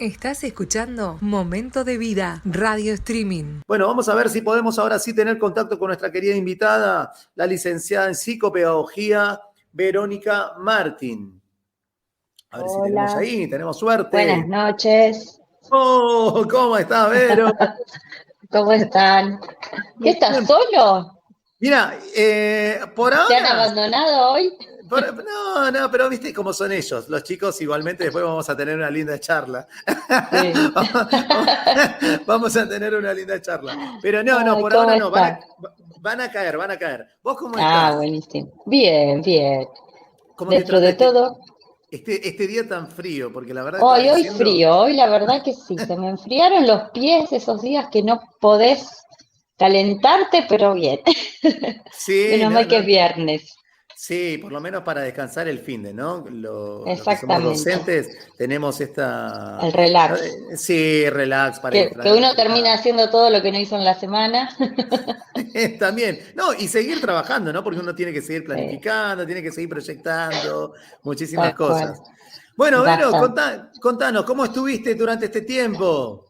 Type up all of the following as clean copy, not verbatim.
Estás escuchando Momento de Vida, Radio Streaming. Bueno, vamos a ver si podemos ahora sí tener contacto con nuestra querida invitada, la licenciada en psicopedagogía, Verónica Martín. A ver si tenemos Hola, ahí, tenemos suerte. buenas noches. Oh, ¿cómo estás, Vero? ¿Cómo están? ¿Qué estás solo? Mira, por ¿Te han ahora... abandonado hoy? No, pero viste cómo son ellos. Los chicos igualmente después vamos a tener una linda charla. Sí. Vamos a tener una linda charla. Pero no, Ay, por ¿cómo ahora no. estás? Van a caer. ¿Vos cómo Ah, estás? buenísimo. Bien, bien. ¿Cómo te Dentro trata de todo. este día tan frío? Porque la verdad Hoy está haciendo... frío, hoy la verdad que sí, se me enfriaron los pies esos días que no podés calentarte, pero bien. Sí, Menos mal que es viernes. Sí, por lo menos para descansar el finde, ¿no? Los que somos Exactamente. docentes tenemos esta... El relax. Sí, relax para Que uno termina haciendo todo lo que no hizo en la semana. También, no, y seguir trabajando, ¿no? Porque uno tiene que seguir planificando, tiene que seguir proyectando, muchísimas Tal cual. cosas. Bueno, Vero, Bastante. contanos, ¿cómo estuviste durante este tiempo?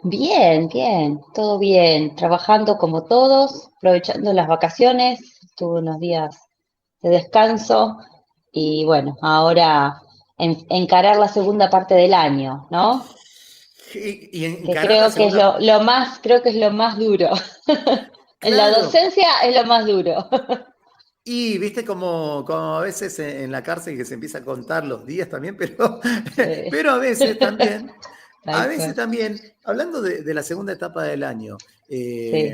Bien, bien, todo bien, trabajando como todos, aprovechando las vacaciones, tuve unos días de descanso y bueno, ahora encarar la segunda parte del año, ¿no? Y Que encarar la creo que es segunda... creo que es lo más duro. En la Claro, docencia es lo más duro. y viste como a veces en la cárcel que se empieza a contar los días también, pero, Sí, pero a tal veces cual. también, hablando de la segunda etapa del año, Sí,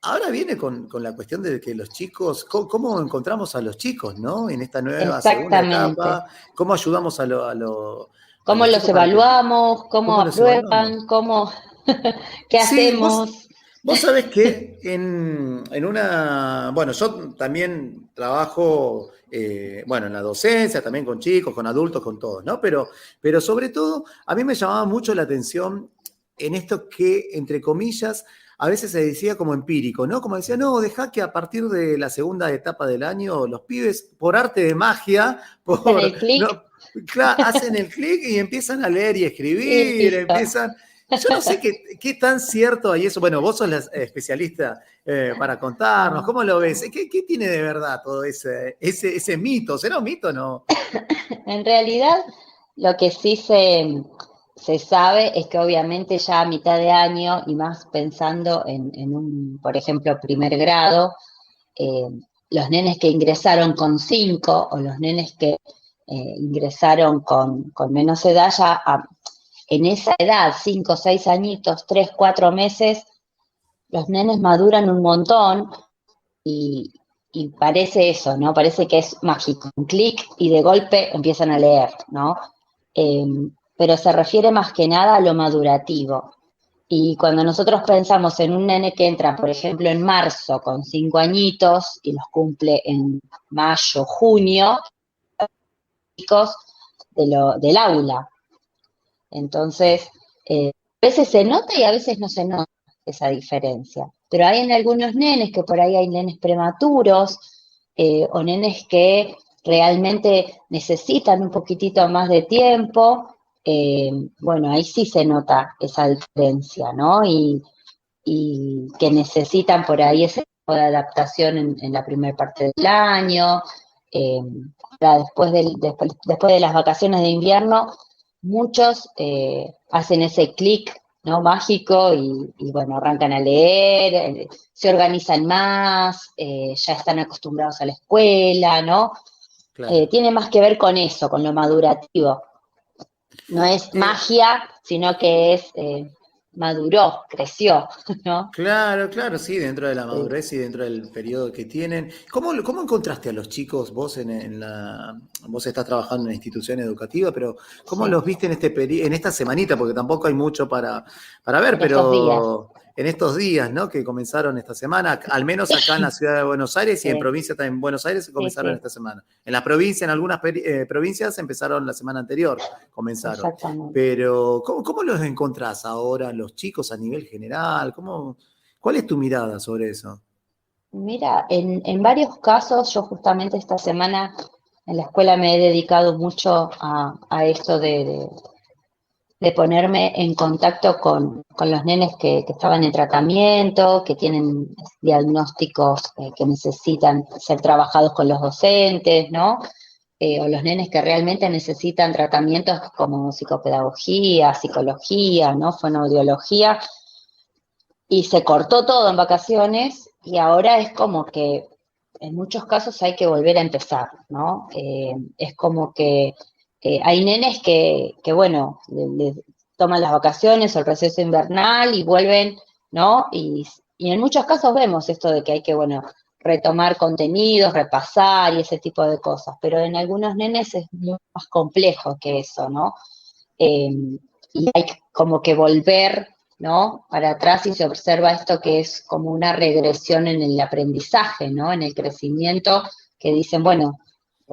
ahora viene con la cuestión de que los chicos, ¿cómo encontramos a los chicos, ¿no? En esta nueva segunda exactamente. etapa, ¿cómo ayudamos a ¿Cómo los los chicos para que, evaluamos? ¿Cómo cómo los evaluamos? aprueban? ¿Cómo, qué Sí, hacemos? vos sabés que en una, bueno, yo también trabajo, bueno, en la docencia, también con chicos, con adultos, con todos, ¿no? Pero sobre todo, a mí me llamaba mucho la atención en esto que, entre comillas, a veces se decía como empírico, ¿no? Como decía, no, deja que a partir de la segunda etapa del año los pibes, por arte de magia, Hacen el no, clic hacen el clic y empiezan a leer y y escribir, listo. empiezan... Yo no sé qué tan cierto hay eso. Bueno, vos sos la especialista para contarnos. Ah, ¿Cómo lo ves? ¿Qué tiene de verdad todo ese mito? ¿Será un mito o no? en realidad, lo que sí se sabe es que obviamente ya a mitad de año y más pensando en un, por ejemplo, primer grado, eh, los nenes que ingresaron con 5 o los nenes que ingresaron con menos edad, en esa edad, 5 6 añitos, 3 4 meses, los nenes maduran un montón y, y parece eso, ¿no? Parece que es mágico. Un clic y de golpe empiezan a leer, ¿no? Eh, pero se refiere más que nada a lo madurativo. Y cuando nosotros pensamos en un nene que entra, por ejemplo, en marzo con 5 añitos y los cumple en mayo, junio, chicos del aula. Entonces, a veces se nota y a veces no se nota esa diferencia. Pero hay en algunos nenes que por ahí hay nenes prematuros o nenes que realmente necesitan un poquitito más de tiempo. Bueno, ahí sí se nota esa diferencia, ¿no? Y que necesitan por ahí ese tipo de adaptación en la primera parte del año. Eh, después de las vacaciones de invierno, muchos hacen ese clic, ¿no? Mágico y, bueno, arrancan a leer, se organizan más, ya están acostumbrados a la escuela, ¿no? Claro. Tiene más que ver con eso, con lo madurativo. No es Eh, magia, sino que es maduró, creció, ¿no? claro, sí, dentro de la Sí, madurez y dentro del periodo que tienen. ¿Cómo encontraste a los chicos vos vos estás trabajando en una institución educativa, pero cómo sí, los viste en en esta semanita? Porque tampoco hay mucho para ver, en estos días. pero en estos días, ¿no? Que comenzaron esta semana, al menos acá en la ciudad de Buenos Aires y en Sí, provincia también en Buenos Aires sí, comenzaron sí, esta semana. En la provincia, en algunas provincias empezaron la semana anterior, comenzaron. exactamente. Pero, ¿cómo los encontrás ahora los chicos a nivel general? ¿Cuál es tu mirada sobre eso? Mira, en varios casos, yo justamente esta semana en la escuela me he dedicado mucho a esto de ponerme en contacto con los nenes que estaban en tratamiento, que tienen diagnósticos que necesitan ser trabajados con los docentes, ¿no? O los nenes que realmente necesitan tratamientos como psicopedagogía, psicología, ¿no? Fonoaudiología, y se cortó todo en vacaciones y ahora es como que en muchos casos hay que volver a empezar, ¿no? Es como que hay nenes que bueno, toman las vacaciones o el receso invernal y vuelven, ¿no? Y en muchos casos vemos esto de que hay que, bueno, retomar contenidos, repasar y ese tipo de cosas, pero en algunos nenes es mucho más complejo que eso, ¿no? Eh, y hay como que volver, ¿no? Para atrás y se observa esto que es como una regresión en el aprendizaje, ¿no? En el crecimiento, que dicen, bueno,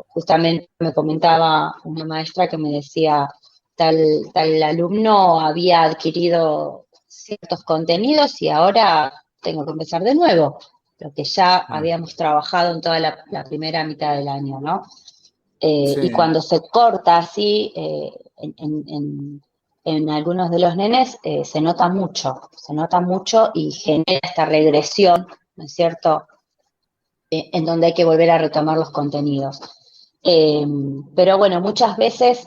justamente me comentaba una maestra que me decía, tal alumno había adquirido ciertos contenidos y ahora tengo que empezar de nuevo, lo que ya habíamos trabajado en toda la primera mitad del año, ¿no? Y Sí. cuando se corta así, en algunos de los nenes, se nota mucho y genera esta regresión, ¿no es cierto? En donde hay que volver a retomar los contenidos. Pero bueno, muchas veces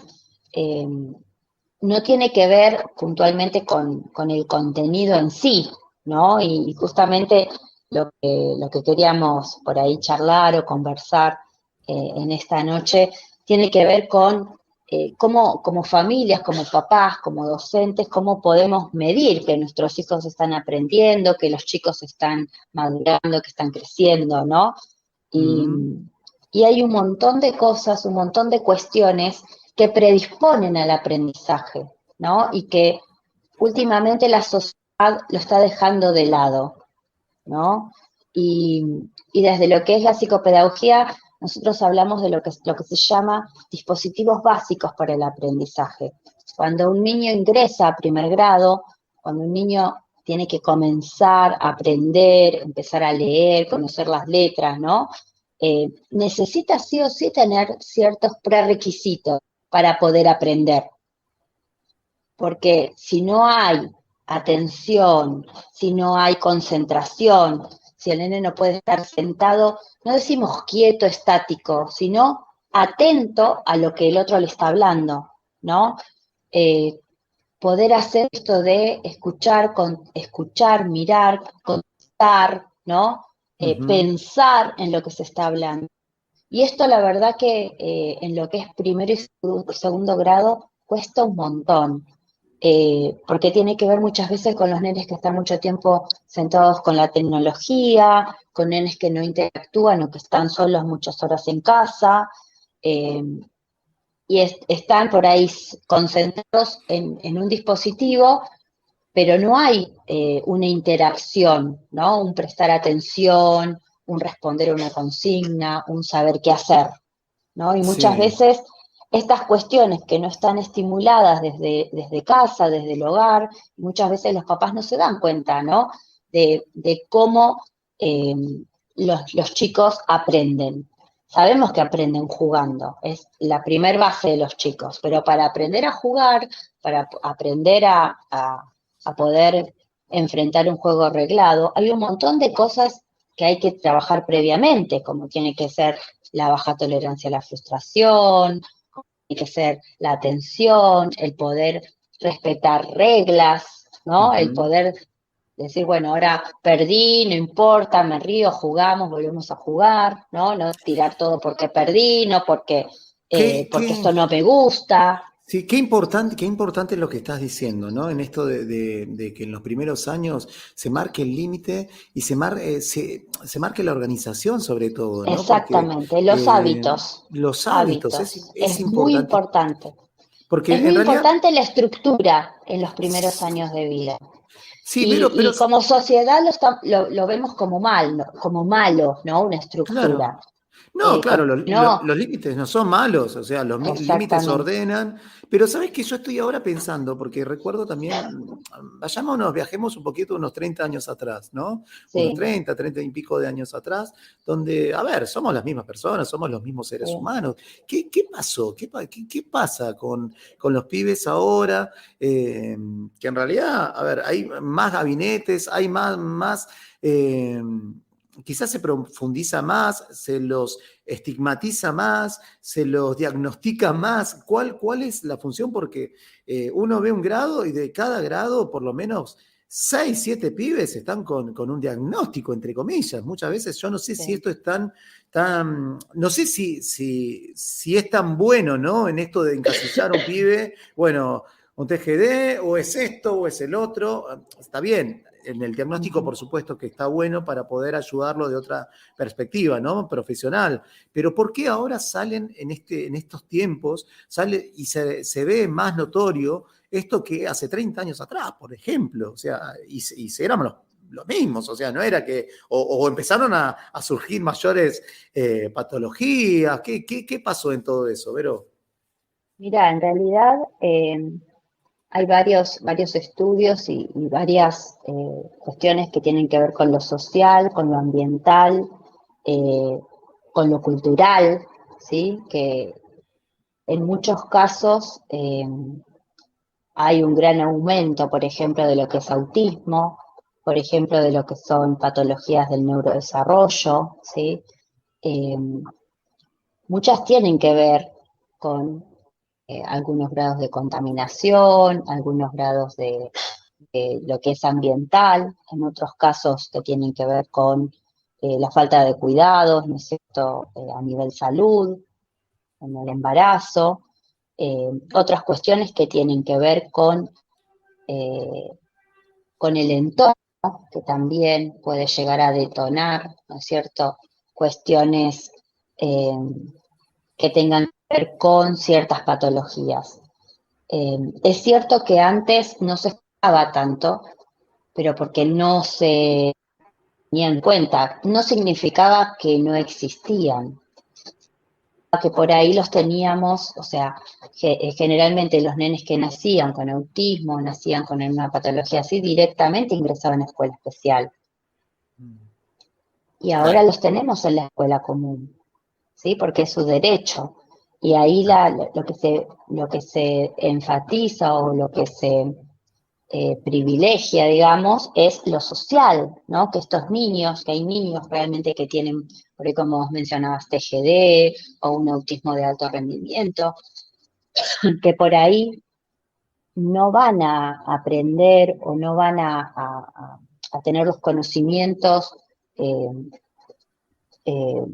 no tiene que ver puntualmente con el contenido en sí, ¿no? Y justamente lo que queríamos por ahí charlar o conversar en esta noche tiene que ver con cómo, como familias, como papás, como docentes, cómo podemos medir que nuestros hijos están aprendiendo, que los chicos están madurando, que están creciendo, ¿no? Y, Mm. y hay un montón de cosas, un montón de cuestiones que predisponen al aprendizaje, ¿no? Y que últimamente la sociedad lo está dejando de lado, ¿no? Y, y desde lo que es la psicopedagogía, nosotros hablamos de lo que se llama dispositivos básicos para el aprendizaje. Cuando un niño ingresa a primer grado, cuando un niño tiene que comenzar a aprender, empezar a leer, conocer las letras, ¿no? Necesita sí o sí tener ciertos prerequisitos para poder aprender. Porque si no hay atención, si no hay concentración, si el nene no puede estar sentado, no decimos quieto, estático, sino atento a lo que el otro le está hablando, ¿no? Eh, Poder hacer esto de escuchar, mirar, contestar, ¿no? Ujú. Pensar en lo que se está hablando. Y esto la verdad que en lo que es primero y segundo grado cuesta un montón, porque tiene que ver muchas veces con los nenes que están mucho tiempo sentados con la tecnología, con nenes que no interactúan o que están solos muchas horas en casa, eh, y están por ahí concentrados en un dispositivo, pero no hay una interacción, ¿no? Un prestar atención, un responder a una consigna, un saber qué hacer, ¿no? Y muchas Sí. veces estas cuestiones que no están estimuladas desde casa, desde el hogar, muchas veces los papás no se dan cuenta, ¿no? De cómo eh, los chicos aprenden. Sabemos que aprenden jugando, es la primer base de los chicos, pero para aprender a jugar, para aprender a poder enfrentar un juego arreglado, hay un montón de cosas que hay que trabajar previamente, como tiene que ser la baja tolerancia a la frustración, tiene que ser la atención, el poder respetar reglas, ¿no? El Ujú. poder decir, bueno, ahora perdí, no importa, me río, jugamos, volvemos a jugar, ¿no? No tirar todo porque perdí, no ¿Qué, porque qué, esto no me gusta. Sí, qué importante es lo que estás diciendo, ¿no? En esto de que en los primeros años se marque el límite y se marque la organización sobre todo, ¿no? Porque Exactamente, los eh, hábitos, los hábitos hábitos, es es muy importante, importante. Es porque muy en realidad, importante la estructura en los primeros años de vida. sí, pero Y como sociedad lo vemos como mal, ¿no? Como malo, ¿no? Una claro. estructura. No, claro, No, los límites no son malos, o sea, los límites exactamente. ordenan, pero sabes que yo estoy ahora pensando, porque recuerdo también, vayámonos, viajemos un poquito unos 30 años atrás, ¿no? Unos Sí, 30 y pico de años atrás, donde, a ver, somos las mismas personas, somos los mismos seres sí. humanos. ¿Qué pasó? ¿Qué pasa con los pibes ahora? Que en realidad, a ver, hay más gabinetes, hay más quizás se profundiza más, se los estigmatiza más, se los diagnostica más. ¿Cuál es la función? Porque uno ve un grado y de cada grado, por lo menos 6, 7 pibes están con un diagnóstico, entre comillas. Muchas veces yo no sé si Sí. esto es no sé si es tan bueno, ¿no? En esto de encasillar a un pibe, bueno, un TGD, o es esto, o es el otro. Está bien, en el diagnóstico, Ujú. por supuesto que está bueno para poder ayudarlo de otra perspectiva, ¿no? Profesional. Pero ¿por qué ahora salen en estos tiempos, sale y se ve más notorio esto que hace 30 años atrás, por ejemplo? O sea, y éramos los mismos, o sea, no era que, o empezaron a surgir mayores patologías. ¿Qué pasó en todo eso, Vero? Mira, en realidad hay varios estudios y varias cuestiones que tienen que ver con lo social, con lo ambiental, eh, con lo cultural, ¿sí? Que en muchos casos hay un gran aumento, por ejemplo, de lo que es autismo, por ejemplo, de lo que son patologías del neurodesarrollo, ¿sí? Eh, Muchas tienen que ver con algunos grados de contaminación, algunos grados de lo que es ambiental, en otros casos que tienen que ver con la falta de cuidados, ¿no es cierto?, a nivel salud, en el embarazo, otras cuestiones que tienen que ver eh, con el entorno, que también puede llegar a detonar, ¿no es cierto?, cuestiones eh, que tengan que ver con ciertas patologías. Es cierto que antes no se escuchaba tanto, pero porque no se tenía en cuenta, no significaba que no existían, que por ahí los teníamos, o sea, generalmente los nenes que nacían con autismo, nacían con una patología así, directamente ingresaban a escuela especial. Y ahora Claro. los tenemos en la escuela común, ¿sí? Porque es su derecho. Y ahí lo que se enfatiza o lo que se privilegia, digamos, es lo social, ¿no? Que estos niños, que hay niños realmente que tienen, por ahí como vos mencionabas, TGD o un autismo de alto rendimiento, que por ahí no van a aprender o no van a tener los conocimientos eh, eh,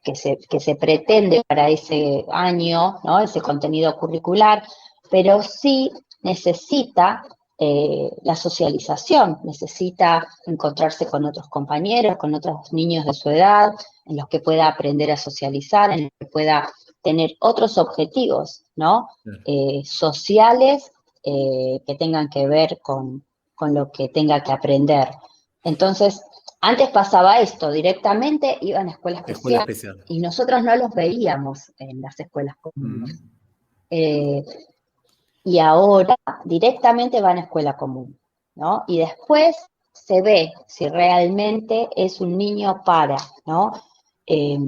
que se pretende para ese año, ¿no? Ese contenido curricular, pero sí necesita la socialización, necesita encontrarse con otros compañeros, con otros niños de su edad, en los que pueda aprender a socializar, en los que pueda tener otros objetivos, ¿no? Sociales que tengan que ver con lo que tenga que aprender. Entonces, antes pasaba esto, directamente iban a escuela Escuela especial especial. y nosotros no los veíamos en las escuelas comunes. Mm. Eh, y ahora directamente van a escuela común, ¿no? Y después se ve si realmente es un niño para, ¿no? Eh,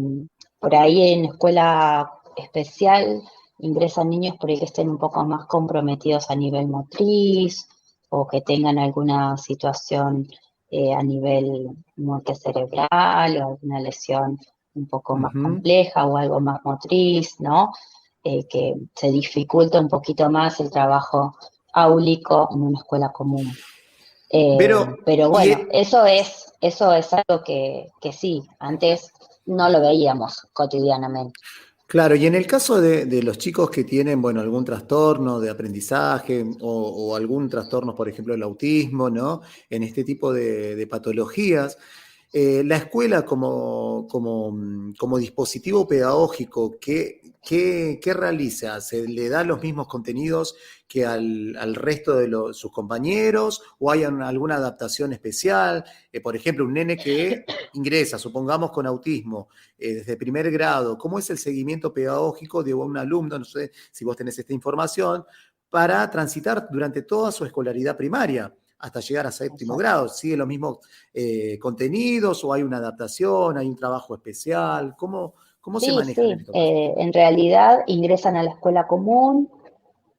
por ahí en escuela especial ingresan niños por ahí que estén un poco más comprometidos a nivel motriz o que tengan alguna situación a nivel muerte cerebral o alguna lesión un poco más Ujú. compleja o algo más motriz, ¿no? Que se dificulta un poquito más el trabajo áulico en una escuela común. Pero, Pero y, bueno, eso es algo que sí, antes no lo veíamos cotidianamente. claro, y en el caso de los chicos que tienen, bueno, algún trastorno de aprendizaje o algún trastorno, por ejemplo, el autismo, ¿no? En este tipo de patologías, La escuela como dispositivo pedagógico, ¿qué realiza? ¿Se le da los mismos contenidos que al resto de sus compañeros? ¿O hay alguna adaptación especial? Por ejemplo, un nene que ingresa, supongamos con autismo, desde primer grado, ¿cómo es el seguimiento pedagógico de un alumno? No sé si vos tenés esta información, para transitar durante toda su escolaridad primaria hasta llegar a séptimo grado. ¿Sigue los mismos contenidos o hay una adaptación, hay un trabajo especial? ¿Cómo se Sí, manejan en sí, estos casos? en realidad ingresan a la escuela común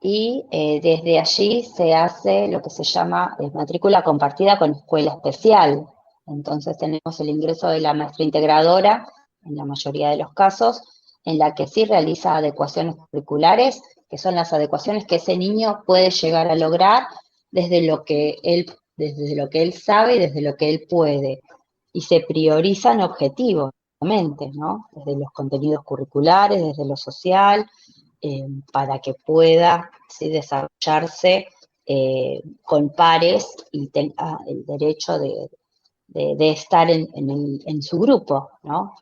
y desde allí se hace lo que se llama matrícula compartida con escuela especial. Entonces tenemos el ingreso de la maestra integradora, en la mayoría de los casos, en la que sí realiza adecuaciones curriculares, que son las adecuaciones que ese niño puede llegar a lograr desde lo que él sabe y desde lo que él puede. Y se priorizan objetivos, ¿no? Desde los contenidos curriculares, desde lo social, para que pueda, ¿sí?, desarrollarse con pares y tenga el derecho de estar en su grupo, ¿no?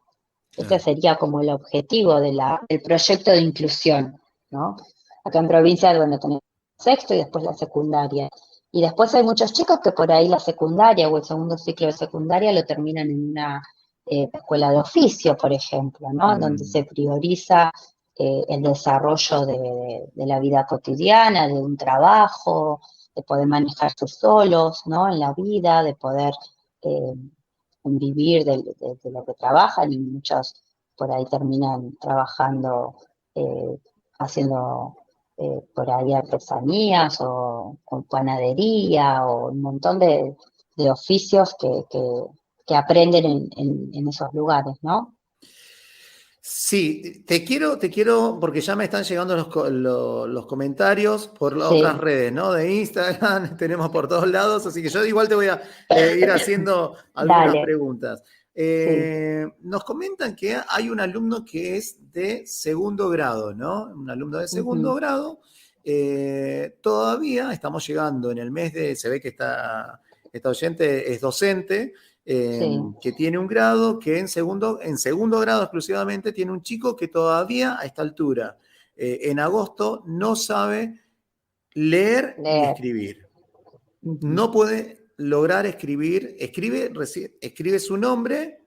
Ese Claro. sería como el objetivo del proyecto de inclusión, ¿no? Acá en provincia, bueno, tenemos sexto y después la secundaria. Y después hay muchos chicos que por ahí la secundaria o el segundo ciclo de secundaria lo terminan en una escuela de oficio, por ejemplo, ¿no? Donde se prioriza el desarrollo de la vida cotidiana, de un trabajo, de poder manejarse solos, ¿no? En la vida, de poder eh, vivir de lo que trabajan, y muchos por ahí terminan trabajando, eh, haciendo por ahí artesanías o con panadería o un montón de oficios que aprenden en esos lugares, ¿no? Sí, te quiero, porque ya me están llegando los comentarios por las otras Sí, redes, ¿no? De Instagram, tenemos por todos lados, así que yo igual te voy a ir haciendo algunas dale, preguntas. sí. Nos comentan que hay un alumno que es de segundo grado, ¿no? Un alumno de segundo Ujú, grado. Todavía estamos llegando en el mes se ve que esta oyente es docente, sí, que tiene un grado que en segundo grado exclusivamente tiene un chico que todavía a esta altura, en agosto, no sabe leer ni leer. escribir. Ujú, No puede lograr escribir, escribe su nombre,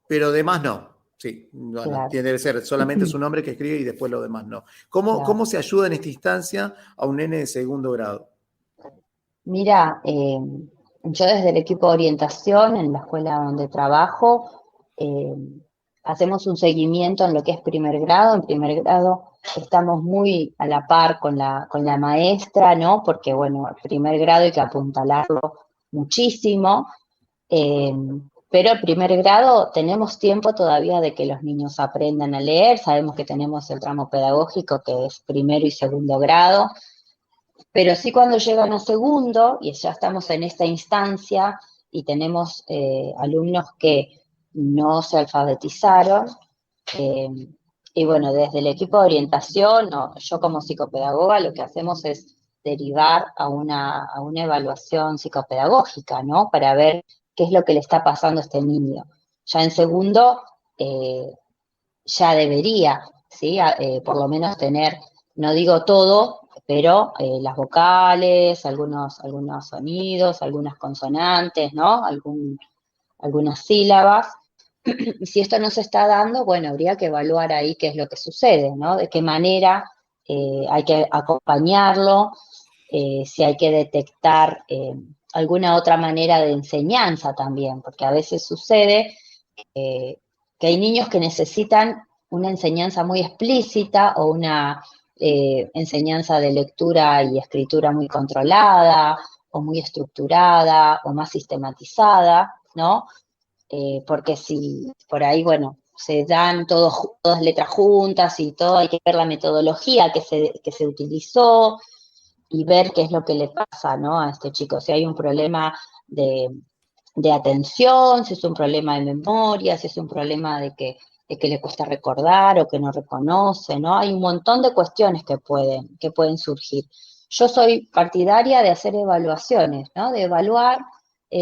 pero demás no. Sí, bueno, claro, tiene que ser solamente su nombre que escribe y después lo demás no. ¿Cómo claro. se ayuda en esta instancia a un nene de segundo grado? Mira, yo desde el equipo de orientación en la escuela donde trabajo, eh, hacemos un seguimiento en lo que es primer grado. En primer grado estamos muy a la par con la maestra, ¿no? Porque, bueno, el primer grado hay que apuntalarlo muchísimo, eh, pero el primer grado tenemos tiempo todavía de que los niños aprendan a leer. Sabemos que tenemos el tramo pedagógico que es primero y segundo grado, pero sí cuando llegan a segundo, y ya estamos en esta instancia, y tenemos alumnos que no se alfabetizaron, eh, y bueno, desde el equipo de orientación, o yo como psicopedagoga, lo que hacemos es derivar a una evaluación psicopedagógica, ¿no? Para ver qué es lo que le está pasando a este niño. Ya en segundo, ya debería, ¿sí? Por lo menos tener, no digo todo, pero las vocales, algunos sonidos, algunas consonantes, ¿no? Algunas sílabas. Y si esto no se está dando, bueno, habría que evaluar ahí qué es lo que sucede, ¿no? De qué manera hay que acompañarlo, si hay que detectar alguna otra manera de enseñanza también, porque a veces sucede eh, que hay niños que necesitan una enseñanza muy explícita o una enseñanza de lectura y escritura muy controlada o muy estructurada o más sistematizada, ¿no? Porque si por ahí, bueno, se dan todas letras juntas y todo, hay que ver la metodología que se utilizó y ver qué es lo que le pasa, ¿no?, a este chico. Si hay un problema de, de atención, si es un problema de memoria, si es un problema de que le cuesta recordar o que no reconoce, ¿no? Hay un montón de cuestiones que pueden surgir. Yo soy partidaria de hacer evaluaciones, ¿no? De evaluar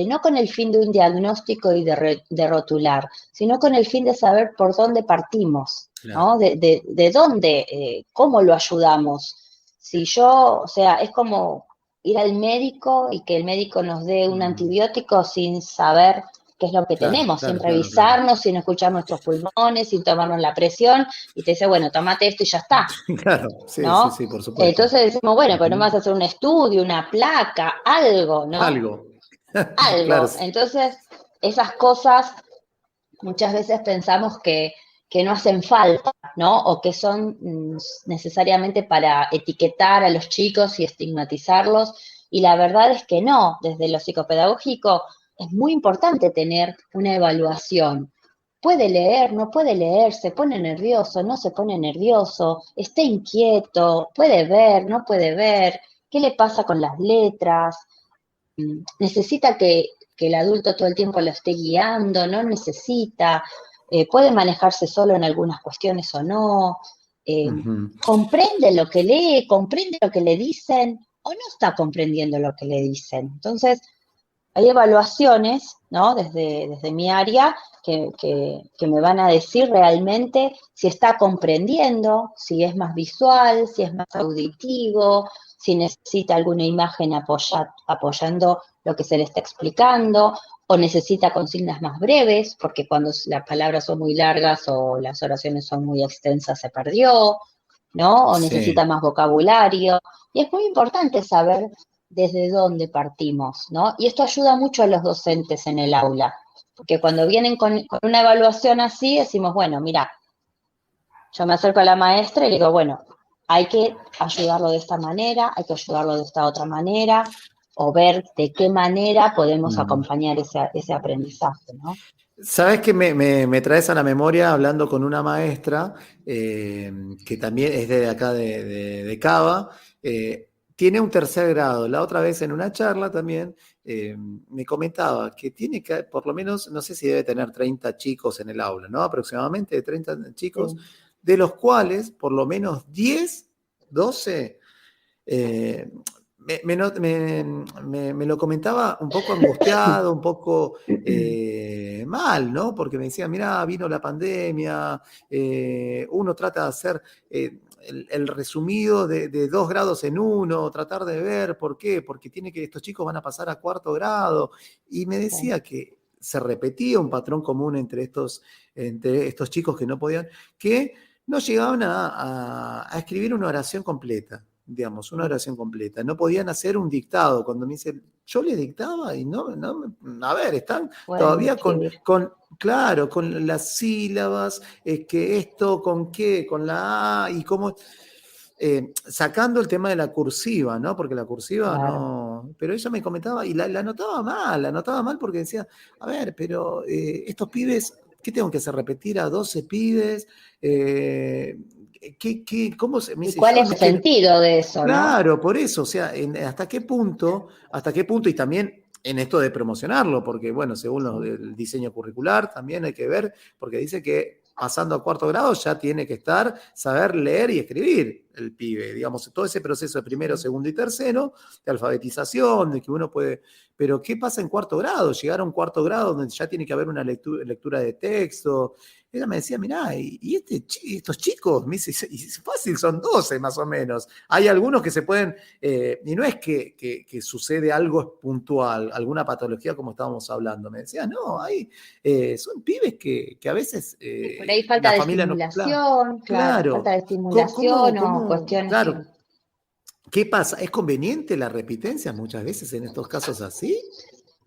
no con el fin de un diagnóstico y de rotular, sino con el fin de saber por dónde partimos, ¿no? Claro. De dónde, cómo lo ayudamos. Si yo, o sea, es como ir al médico y que el médico nos dé un Mm, antibiótico sin saber qué es lo que claro, tenemos, sin claro, claro, claro. revisarnos, sin escuchar nuestros pulmones, sin tomarnos la presión, y te dice, bueno, tomate esto y ya está, Claro, sí, sí, ¿no? sí, por supuesto. Entonces decimos, bueno, pero no me Ujú. vas a hacer un estudio, una placa, algo, ¿no? Algo. Claro, Algo. Entonces, esas cosas muchas veces pensamos que no hacen falta, ¿no? O que son necesariamente para etiquetar a los chicos y estigmatizarlos. Y la verdad es que no, desde lo psicopedagógico es muy importante tener una evaluación. Puede leer, no puede leer, se pone nervioso, no se pone nervioso, está inquieto, puede ver, no puede ver, qué le pasa con las letras, necesita que el adulto todo el tiempo lo esté guiando, no necesita, puede manejarse solo en algunas cuestiones o no, eh, ujú. comprende lo que lee, comprende lo que le dicen o no está comprendiendo lo que le dicen. Entonces, hay evaluaciones, ¿no? Desde mi área que me van a decir realmente si está comprendiendo, si es más visual, si es más auditivo, si necesita alguna imagen apoyando lo que se le está explicando, o necesita consignas más breves, porque cuando las palabras son muy largas o las oraciones son muy extensas se perdió, ¿no? O necesita Sí. más vocabulario. Y es muy importante saber desde dónde partimos, ¿no? Y esto ayuda mucho a los docentes en el aula, porque cuando vienen con una evaluación así, decimos, bueno, mira, yo me acerco a la maestra y le digo, bueno, hay que ayudarlo de esta manera, hay que ayudarlo de esta otra manera, o ver de qué manera podemos Mm. acompañar ese aprendizaje, ¿no? Sabes que me traes a la memoria hablando con una maestra que también es de acá de Cava, tiene un tercer grado. La otra vez en una charla también me comentaba que tiene que, por lo menos, no sé si debe tener 30 chicos en el aula, ¿no? Aproximadamente 30 chicos, Sí. de los cuales por lo menos 10, 12 eh, me lo comentaba un poco angustiado, un poco mal, ¿no? Porque me decía, mirá, vino la pandemia, uno trata de hacer el resumido de 2 grados en uno, tratar de ver por qué, porque estos chicos van a pasar a cuarto grado, y me decía que se repetía un patrón común entre estos chicos que no podían, que no llegaban a escribir una oración completa, digamos, una oración completa. No podían hacer un dictado. Cuando me dicen, yo les dictaba y a ver, están Pueden todavía escribir. claro, con las sílabas, es que esto, con qué, con la A y cómo, sacando el tema de la cursiva, ¿no? Porque la cursiva Claro. no, pero ella me comentaba y la anotaba mal porque decía, a ver, pero estos pibes, ¿qué tengo que hacer? ¿Repetir a 12 pibes? Eh, ¿Cómo se me ¿Y dice cuál yo? es el sentido de eso, no? Claro, por eso, o sea, hasta qué punto, y también en esto de promocionarlo, porque bueno, según Sí. el diseño curricular también hay que ver, porque dice que pasando a cuarto grado ya tiene que saber leer y escribir el pibe, digamos, todo ese proceso de primero, Sí. segundo y tercero, de alfabetización, de que uno puede, pero ¿qué pasa en cuarto grado? Llegar a un cuarto grado donde ya tiene que haber una lectura de texto. Ella me decía, mirá, estos chicos, me dice, y fácil, son 12 más o menos. Hay algunos que se pueden, y no es que sucede algo puntual, alguna patología como estábamos hablando. Me decía, no, son pibes que a veces Y por ahí falta la de familia no. estimulación, claro, falta Claro. de estimulación o cuestiones que... Claro, ¿qué pasa? ¿Es conveniente la repitencia muchas veces en estos casos así?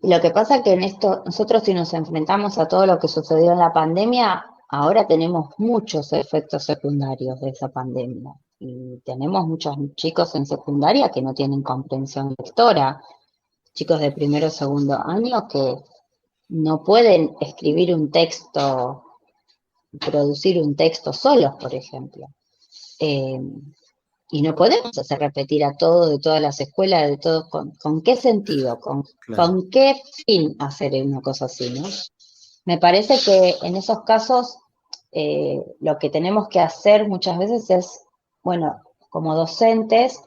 Y lo que pasa es que en esto, nosotros si nos enfrentamos a todo lo que sucedió en la pandemia, ahora tenemos muchos efectos secundarios de esa pandemia. Y tenemos muchos chicos en secundaria que no tienen comprensión lectora, chicos de primero o segundo año que no pueden escribir un texto, producir un texto solos, por ejemplo. Eh, y no podemos hacer repetir a todo de todas las escuelas, de todo, ¿con qué sentido? Claro. ¿Con qué fin hacer una cosa así, no? Me parece que en esos casos lo que tenemos que hacer muchas veces es, bueno, como docentes,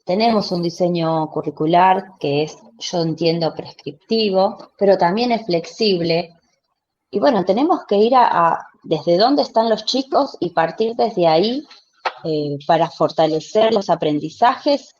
tenemos un diseño curricular que es, yo entiendo, prescriptivo, pero también es flexible. Y bueno, tenemos que ir desde dónde están los chicos y partir desde ahí para fortalecer los aprendizajes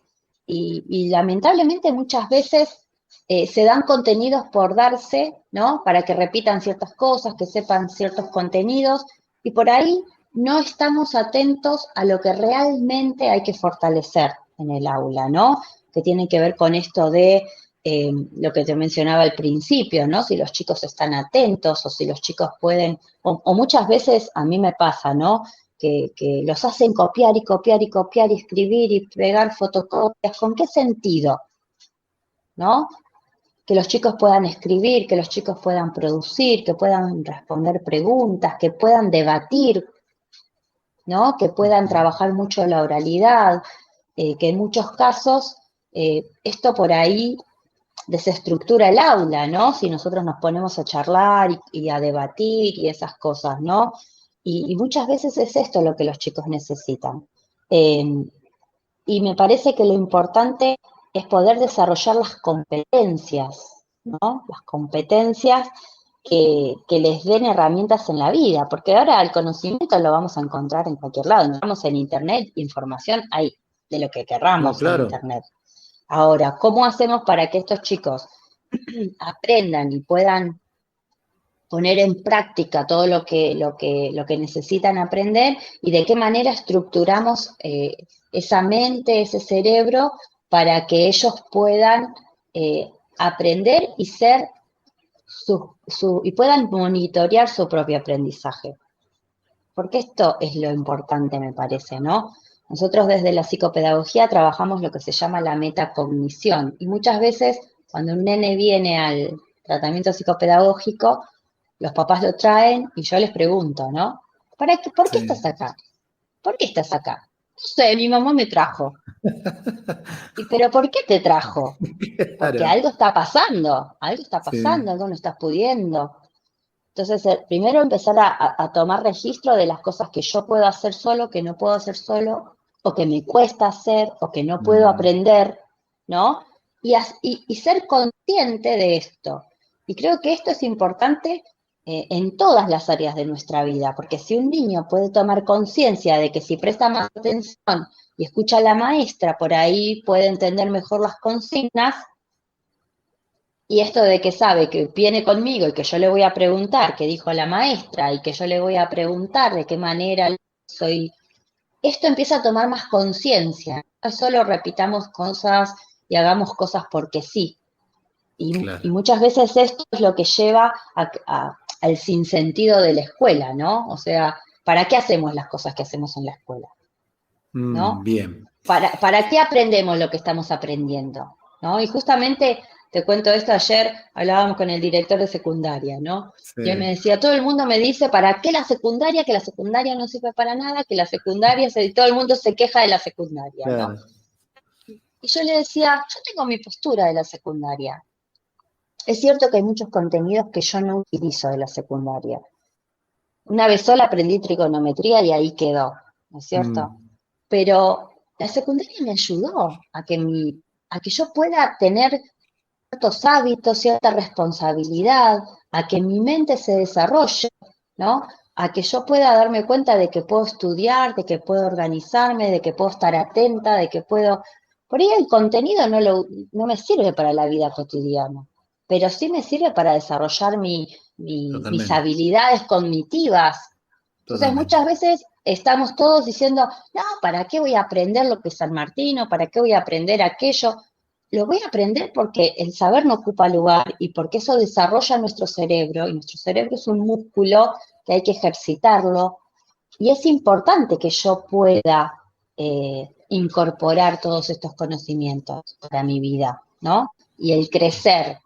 y lamentablemente muchas veces se dan contenidos por darse, ¿no? Para que repitan ciertas cosas, que sepan ciertos contenidos y por ahí no estamos atentos a lo que realmente hay que fortalecer en el aula, ¿no? Que tiene que ver con esto de lo que te mencionaba al principio, ¿no? Si los chicos están atentos o si los chicos pueden, o muchas veces a mí me pasa, ¿no? Que los hacen copiar y copiar y copiar y escribir y pegar fotocopias. ¿Con qué sentido? ¿No? Que los chicos puedan escribir, que los chicos puedan producir, que puedan responder preguntas, que puedan debatir, ¿no? Que puedan trabajar mucho la oralidad, que en muchos casos esto por ahí desestructura el aula, ¿no? Si nosotros nos ponemos a charlar y a debatir y esas cosas, ¿no? Y muchas veces es esto lo que los chicos necesitan. Y me parece que lo importante es poder desarrollar las competencias, ¿no? Las competencias que les den herramientas en la vida, porque ahora el conocimiento lo vamos a encontrar en cualquier lado. Nos vamos en Internet, información hay de lo que No, querramos en claro. Internet. Ahora, ¿cómo hacemos para que estos chicos aprendan y puedan poner en práctica todo lo que necesitan aprender y de qué manera estructuramos esa mente, ese cerebro, para que ellos puedan aprender y ser y puedan monitorear su propio aprendizaje? Porque esto es lo importante, me parece, ¿no? Nosotros desde la psicopedagogía trabajamos lo que se llama la metacognición y muchas veces cuando un nene viene al tratamiento psicopedagógico, los papás lo traen y yo les pregunto, ¿no? ¿Por qué estás acá? ¿Por qué estás acá? No sé, mi mamá me trajo. ¿Pero por qué te trajo? Porque Claro. algo está pasando, Sí. algo no estás pudiendo. Entonces, primero empezar a tomar registro de las cosas que yo puedo hacer solo, que no puedo hacer solo, o que me cuesta hacer, o que no puedo aprender, ¿no? Y ser consciente de esto. Y creo que esto es importante en todas las áreas de nuestra vida, porque si un niño puede tomar conciencia de que si presta más atención y escucha a la maestra, por ahí puede entender mejor las consignas, y esto de que sabe que viene conmigo y que yo le voy a preguntar qué dijo la maestra y que yo le voy a preguntar de qué manera soy, esto empieza a tomar más conciencia. No solo repitamos cosas y hagamos cosas porque sí. Y Claro. muchas veces esto es lo que lleva al sinsentido de la escuela, ¿no? O sea, ¿para qué hacemos las cosas que hacemos en la escuela? ¿No? Bien. ¿Para qué aprendemos lo que estamos aprendiendo? ¿No? Y justamente, te cuento esto, ayer hablábamos con el director de secundaria, ¿no? Sí. Y él me decía, todo el mundo me dice, ¿para qué la secundaria? Que la secundaria no sirve para nada, que la secundaria, todo el mundo se queja de la secundaria, ¿no? Claro. Y yo le decía, yo tengo mi postura de la secundaria. Es cierto que hay muchos contenidos que yo no utilizo de la secundaria. Una vez sola aprendí trigonometría y ahí quedó, ¿no es cierto? Pero la secundaria me ayudó a que yo pueda tener ciertos hábitos, cierta responsabilidad, a que mi mente se desarrolle, ¿no? A que yo pueda darme cuenta de que puedo estudiar, de que puedo organizarme, de que puedo estar atenta, de que puedo... Por ahí el contenido no me sirve para la vida cotidiana, pero sí me sirve para desarrollar mis Totalmente. habilidades cognitivas. Entonces Totalmente. muchas veces estamos todos diciendo, no, ¿para qué voy a aprender lo que es San Martín? ¿Para qué voy a aprender aquello? Lo voy a aprender porque el saber no ocupa lugar y porque eso desarrolla nuestro cerebro, y nuestro cerebro es un músculo que hay que ejercitarlo, y es importante que yo pueda incorporar todos estos conocimientos para mi vida, ¿no? Y el crecer.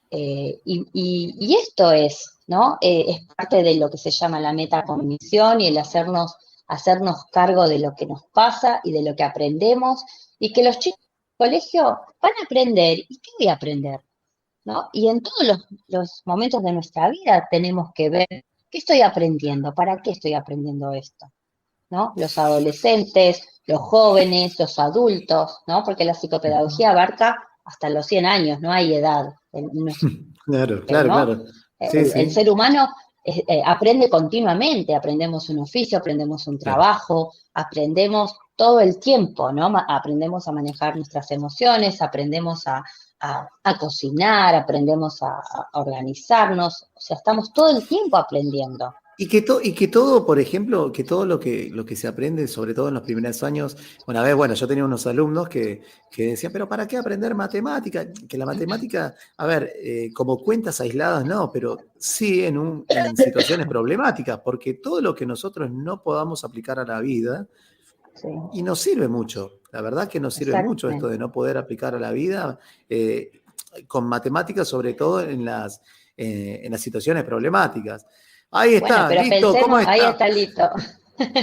Y esto es, ¿no? Es parte de lo que se llama la metacognición y el hacernos cargo de lo que nos pasa y de lo que aprendemos, y que los chicos del colegio van a aprender. ¿Y qué voy a aprender? ¿No? Y en todos los momentos de nuestra vida tenemos que ver qué estoy aprendiendo, para qué estoy aprendiendo esto. ¿no? Los adolescentes, los jóvenes, los adultos, ¿no? Porque la psicopedagogía abarca hasta los 100 años, no hay edad, Claro, claro, ¿no? claro. Sí, El sí. ser humano aprende continuamente, aprendemos un oficio, aprendemos un Claro. trabajo, aprendemos todo el tiempo, ¿no? Aprendemos a manejar nuestras emociones, aprendemos a cocinar, aprendemos a organizarnos, o sea, estamos todo el tiempo aprendiendo. Y que todo, por ejemplo, que todo lo que se aprende, sobre todo en los primeros años, una vez, bueno, yo tenía unos alumnos que decían, pero ¿para qué aprender matemática? Que la matemática, a ver, como cuentas aisladas, no, pero sí en situaciones problemáticas, porque todo lo que nosotros no podamos aplicar a la vida, Sí, y nos sirve mucho, la verdad que nos sirve mucho esto exactamente. de no poder aplicar a la vida, eh, con matemáticas, sobre todo en las situaciones problemáticas. Ahí Bueno, está, pero Lito, ¿cómo pensemos, ahí está? está Lito.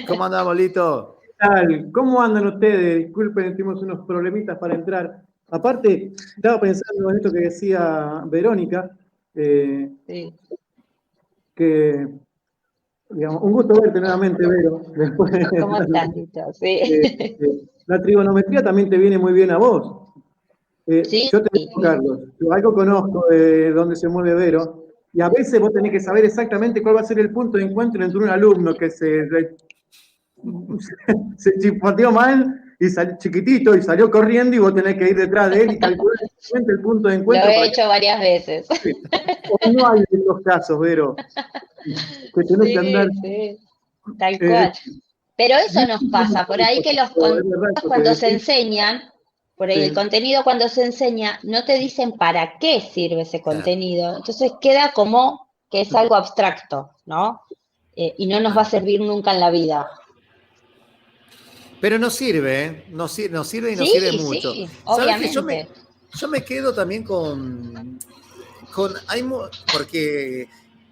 ¿Cómo andamos, Lito? Tal, ¿cómo andan ustedes? Disculpen, tuvimos unos problemitas para entrar. Aparte, estaba pensando en esto que decía Verónica, eh, Sí. que, digamos, un gusto verte nuevamente, Vero. Después ¿Cómo estás, Lito? Sí. la trigonometría también te viene muy bien a vos. Sí, Yo te digo, Carlos, yo algo conozco de dónde se mueve Vero, y a veces vos tenés que saber exactamente cuál va a ser el punto de encuentro entre un alumno que se chipoteó mal y salió chiquitito y salió corriendo y vos tenés que ir detrás de él y calcular exactamente el punto de lo encuentro he para que hecho varias veces. no hay de esos casos, Vero, que tenés que andar. Sí, sí, tal Eh, cual. Pero y eso es nos pasa, por ahí que los es verdad contenidos eso que cuando se decís. enseñan, por ahí el Sí, contenido cuando se enseña, no te dicen para qué sirve ese Claro, contenido. Entonces queda como que es algo abstracto, ¿no? Y no nos va a claro. servir nunca en la vida. Pero nos sirve, ¿eh? Nos sirve y nos Sí, sirve mucho. sí, ¿Sabes que obviamente. yo me quedo también porque,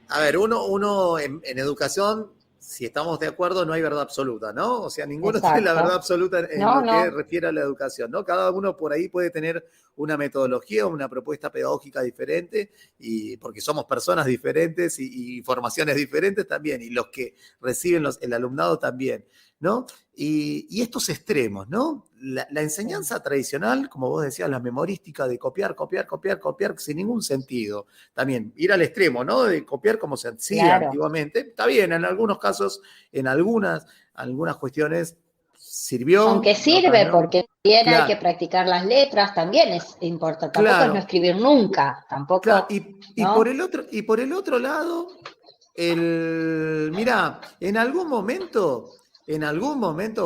a ver, uno en educación, si estamos de acuerdo, no hay verdad absoluta, ¿no? O sea, ninguno tiene la verdad Exacto. absoluta en No, lo que no, refiere a la educación, ¿no? Cada uno por ahí puede tener una metodología, una propuesta pedagógica diferente, y porque somos personas diferentes y formaciones diferentes también, y los que reciben el alumnado también, ¿no? Y estos extremos, ¿no? La sí, enseñanza tradicional, como vos decías, la memorística de copiar, copiar, copiar, copiar, sin ningún sentido. También ir al extremo, ¿no? De copiar como se hacía claro. antiguamente. Está bien, en algunos casos, en algunas cuestiones sirvió, Aunque en otras sirve, no. porque bien hay que Claro, practicar las letras, también es importante. Tampoco es no claro, escribir nunca, claro. tampoco, Por ¿no? y por el otro lado, mirá, en algún momento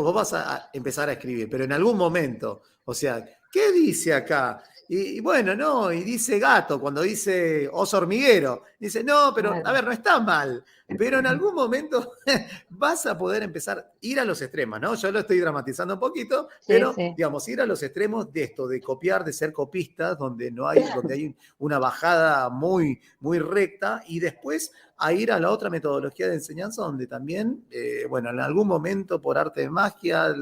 vos vas a empezar a escribir, pero en algún momento, o sea, ¿qué dice acá? Y bueno, no, y dice gato, cuando dice oso hormiguero, dice, no, pero a Claro. ver, no está mal, pero en algún momento vas a poder empezar a ir a los extremos, ¿no? Yo lo estoy dramatizando un poquito, Sí, pero sí. digamos, ir a los extremos de esto, de copiar, de ser copistas, donde hay una bajada muy, muy recta, y después a ir a la otra metodología de enseñanza donde también, bueno, en algún momento por arte de magia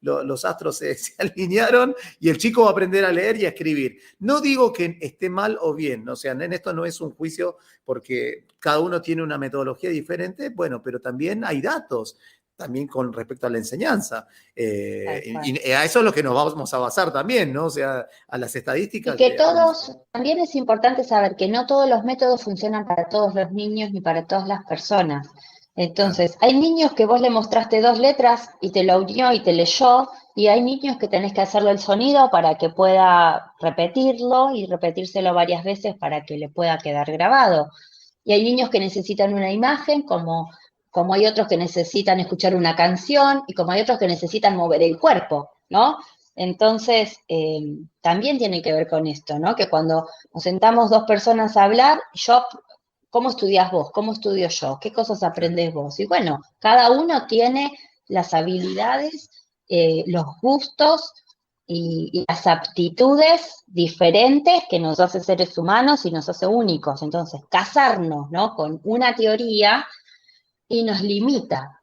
los astros se alinearon y el chico va a aprender a leer y a escribir. No digo que esté mal o bien, o sea, en esto no es un juicio porque cada uno tiene una metodología diferente, bueno, pero también hay datos también con respecto a la enseñanza. Tal cual. Y a eso es lo que nos vamos a basar también, ¿no? O sea, a las Y estadísticas. que todos, también es importante saber que no todos los métodos funcionan para todos los niños ni para todas las personas. Claro, Entonces, hay niños que vos le mostraste dos letras y te lo unió y te leyó, y hay niños que tenés que hacerle el sonido para que pueda repetirlo y repetírselo varias veces para que le pueda quedar grabado. Y hay niños que necesitan una imagen, como hay otros que necesitan escuchar una canción y como hay otros que necesitan mover el cuerpo, ¿no? Entonces, también tiene que ver con esto, ¿no? Que cuando nos sentamos dos personas a hablar, ¿cómo estudias vos? ¿Cómo estudio yo? ¿Qué cosas claro. aprendés vos? Y bueno, cada uno tiene las habilidades, los gustos y las aptitudes diferentes que nos hace seres humanos y nos hace únicos. Entonces, casarnos, ¿no? Con una teoría y nos limita,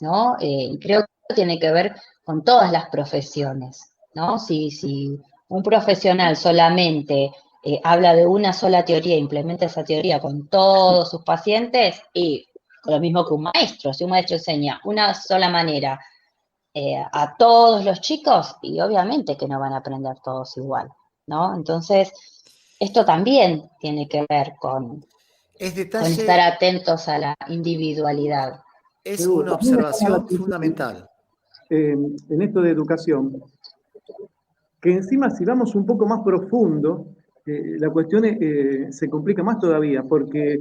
¿no? Creo que tiene que ver con todas las profesiones, ¿no? Si un profesional solamente habla de una sola teoría, implementa esa teoría con todos sus pacientes y lo mismo que un maestro. Si un maestro enseña una sola manera a todos los chicos, y obviamente que no van a aprender todos igual, ¿no? Entonces, esto también tiene que ver con estar atentos a la individualidad. Es Seguro. una A mí me llama la observación atención, fundamental. en esto de educación, que encima si vamos un poco más profundo, la cuestión se complica más todavía, porque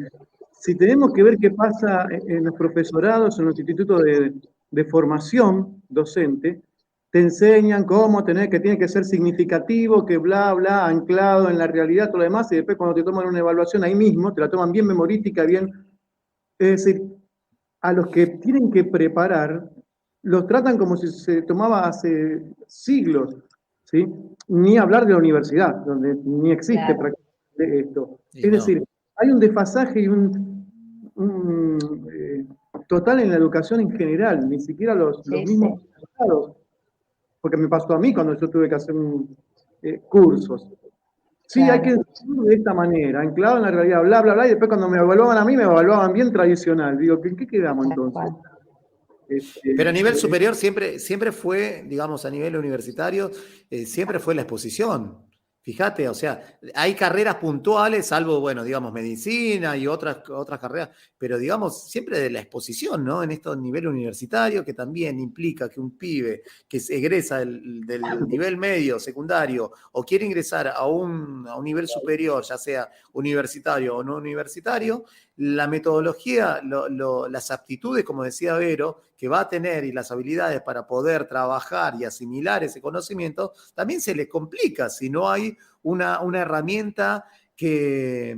si tenemos que ver qué pasa en los profesorados, en los institutos de formación docente, te enseñan cómo tener, que tiene que ser significativo, que bla, bla, anclado en la realidad, todo lo demás, y después cuando te toman una evaluación ahí mismo, te la toman bien memorística, bien... Es decir, a los que tienen que preparar, los tratan como si se tomaba hace siglos, ¿sí? Ni hablar de la universidad, donde ni existe Claro. prácticamente esto. Y Es no. decir, hay un desfasaje y total en la educación en general, ni siquiera los Sí, mismos sí, profesorados, porque me pasó a mí cuando yo tuve que hacer cursos. Sí, hay que claro. decirlo de esta manera, anclado en la realidad, bla, bla, bla, y después cuando me evaluaban a mí, me evaluaban bien tradicional. Digo, ¿en qué quedamos Tal entonces? cual. Pero a nivel superior siempre fue, digamos, a nivel universitario, siempre fue la exposición. Fíjate, o sea, hay carreras puntuales, salvo, bueno, digamos, medicina y otras carreras, pero digamos, siempre de la exposición, ¿no? En esto nivel universitario, que también implica que un pibe que se egresa del nivel medio, secundario, o quiere ingresar a un nivel superior, ya sea universitario o no universitario, la metodología, las aptitudes, como decía Vero, que va a tener y las habilidades para poder trabajar y asimilar ese conocimiento, también se les complica si no hay una herramienta de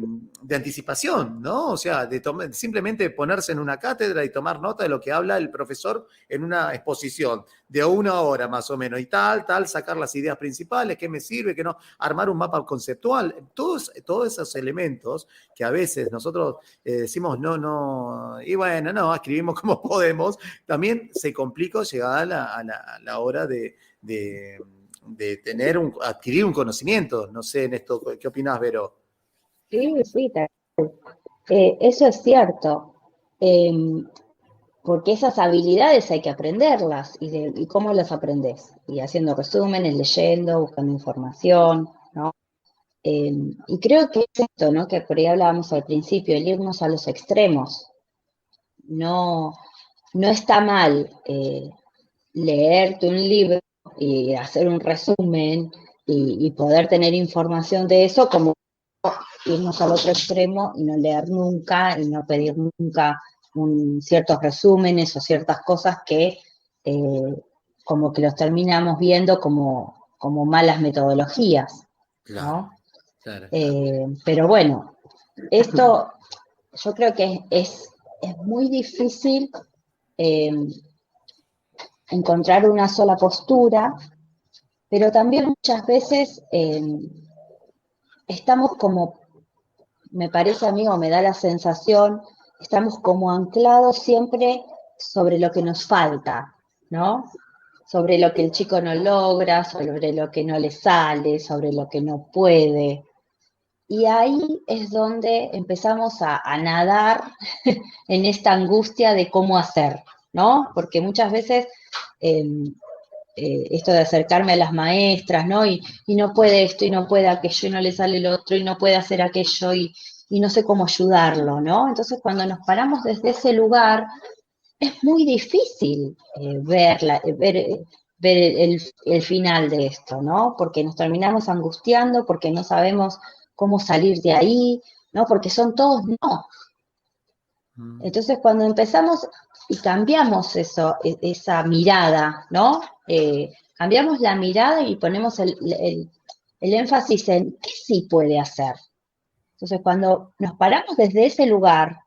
anticipación, ¿no? O sea, simplemente ponerse en una cátedra y tomar nota de lo que habla el profesor en una exposición de 1 hora más o menos, y tal, sacar las ideas principales, qué me sirve, qué no, armar un mapa conceptual, todos esos elementos que a veces nosotros decimos no, y bueno, no, escribimos como podemos, también se complicó llegada a la hora de adquirir un conocimiento. No sé en esto, ¿qué opinás, Vero? Sí, sí, eso es cierto. Eh, Porque esas habilidades hay que aprenderlas. ¿Y cómo las aprendes? Y haciendo resúmenes, leyendo, buscando información, ¿no? Y creo que es esto, ¿no? Que por ahí hablábamos al principio, el irnos a los extremos. No, no está mal leerte un libro y hacer un resumen y poder tener información de eso, como irnos al otro extremo y no leer nunca y no pedir nunca ciertos resúmenes o ciertas cosas que como que los terminamos viendo como malas metodologías, Claro, ¿no? claro. Pero bueno, esto yo creo que es muy difícil eh, encontrar una sola postura, pero también muchas veces estamos como, me parece a mí o me da la sensación, estamos como anclados siempre sobre lo que nos falta, ¿no? Sobre lo que el chico no logra, sobre lo que no le sale, sobre lo que no puede. Y ahí es donde empezamos a nadar en esta angustia de cómo hacer, ¿no? Porque muchas veces esto de acercarme a las maestras, ¿no? Y no puede esto, y no puede aquello, y no le sale lo otro, y no puede hacer aquello, y no sé cómo ayudarlo, ¿no? Entonces, cuando nos paramos desde ese lugar, es muy difícil ver el final de esto, ¿no? Porque nos terminamos angustiando, porque no sabemos cómo salir de ahí, ¿no? Porque son todos no. Entonces, cuando empezamos y cambiamos esa mirada, ¿no? Cambiamos la mirada y ponemos el énfasis en qué sí puede hacer. Entonces, cuando nos paramos desde ese lugar,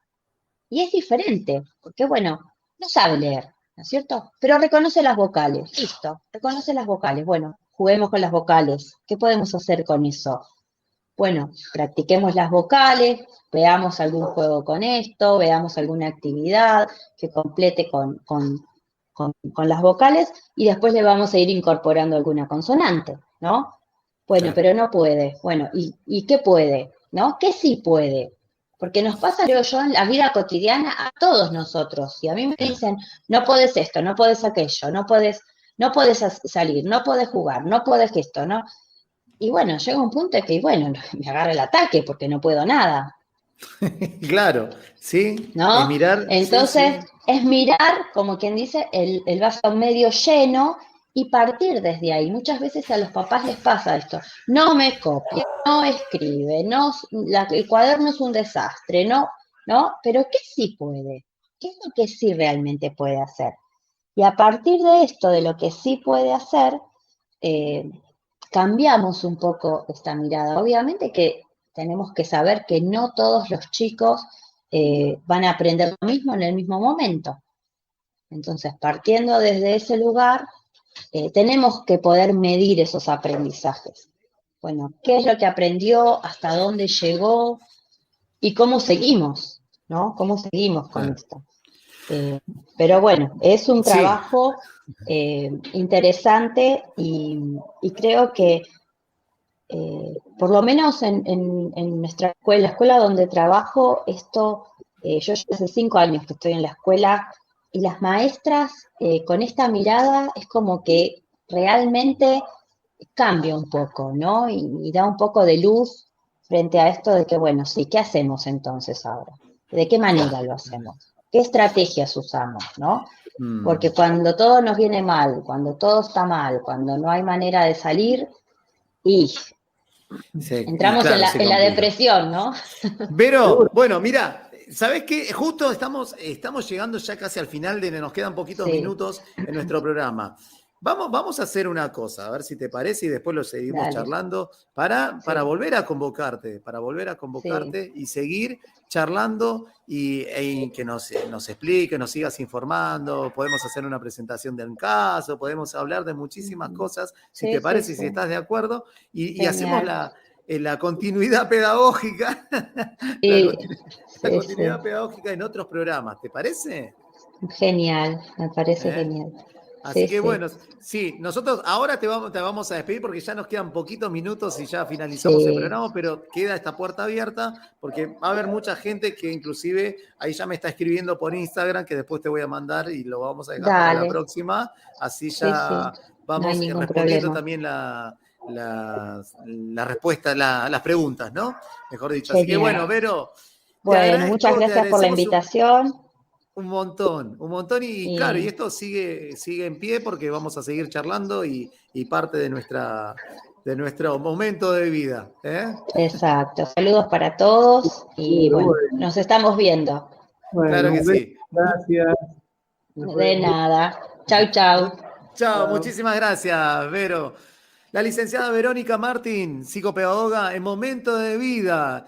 y es diferente, porque bueno, no sabe leer, ¿no es cierto? Pero reconoce las vocales, listo, reconoce las vocales. Bueno, juguemos con las vocales. ¿Qué podemos hacer con eso? Bueno, practiquemos las vocales, veamos algún juego con esto, veamos alguna actividad que complete con las vocales y después le vamos a ir incorporando alguna consonante, ¿no? Bueno, Claro. pero no puede. Bueno, ¿y qué puede? ¿No? ¿Qué sí puede? Porque nos pasa, creo yo, en la vida cotidiana a todos nosotros. Y a mí me dicen, no podés esto, no podés aquello, no podés salir, no podés jugar, no podés esto, ¿no? Y bueno, llega un punto en que, bueno, me agarra el ataque porque no puedo nada, Claro, sí, es ¿no? mirar, sí, Entonces, sí. es mirar, como quien dice, el vaso medio lleno y partir desde ahí. Muchas veces a los papás les pasa esto, no me copia, no escribe, el cuaderno es un desastre, ¿no? Pero ¿qué sí puede? ¿Qué es lo que sí realmente puede hacer? Y a partir de esto, de lo que sí puede hacer, eh, cambiamos un poco esta mirada. Obviamente que tenemos que saber que no todos los chicos van a aprender lo mismo en el mismo momento. Entonces, partiendo desde ese lugar, tenemos que poder medir esos aprendizajes. Bueno, ¿qué es lo que aprendió? ¿Hasta dónde llegó? ¿Y cómo seguimos? ¿No? ¿Cómo seguimos con Claro. esto? Pero bueno, es un Sí, trabajo interesante y creo que por lo menos en nuestra escuela, la escuela donde trabajo, yo ya hace 5 años que estoy en la escuela y las maestras con esta mirada es como que realmente cambia un poco, ¿no? Y da un poco de luz frente a esto de que, bueno, sí, ¿qué hacemos entonces ahora? ¿De qué manera lo hacemos? ¿Qué estrategias usamos, no? Porque cuando todo nos viene mal, cuando todo está mal, cuando no hay manera de salir, y y entramos en claro, la, se en la complica. depresión, ¿no? Vero, bueno, mira, ¿sabés qué? Justo estamos llegando ya casi al final nos quedan poquitos Sí, minutos en nuestro programa. Vamos a hacer una cosa, a ver si te parece, y después lo seguimos dale, charlando, para sí, volver a convocarte, sí, y seguir charlando y que nos explique, nos sigas informando, podemos hacer una presentación de un caso, podemos hablar de muchísimas cosas, si sí, te sí, parece y si sí, estás de acuerdo, y hacemos genial, la continuidad pedagógica, la, sí, continu- la sí, sí, continuidad pedagógica en otros programas, ¿te parece? genial, me parece ¿Eh? genial, Así sí, que sí, bueno, sí, nosotros ahora te vamos a despedir porque ya nos quedan poquitos minutos y ya finalizamos el sí, programa, pero queda esta puerta abierta porque va a haber mucha gente que inclusive ahí ya me está escribiendo por Instagram, que después te voy a mandar y lo vamos a dejar para la dale, próxima, así sí, sí, ya no hay vamos ningún respondiendo problema, también la respuesta, las preguntas, ¿no? Mejor dicho. Así que bueno, genial. Vero, Bueno, muchas te gracias por la agradecemos invitación un montón y claro, y y esto sigue en pie porque vamos a seguir charlando y parte de nuestro momento de vida. ¿Eh? exacto, saludos para todos y bueno, Bueno, nos estamos viendo. Claro bueno, que un beso, sí. gracias. Nos De vemos. nada. Chau, chau. Chao, Chao. muchísimas gracias, Vero. La licenciada Verónica Martín, psicopedagoga en Momento de Vida.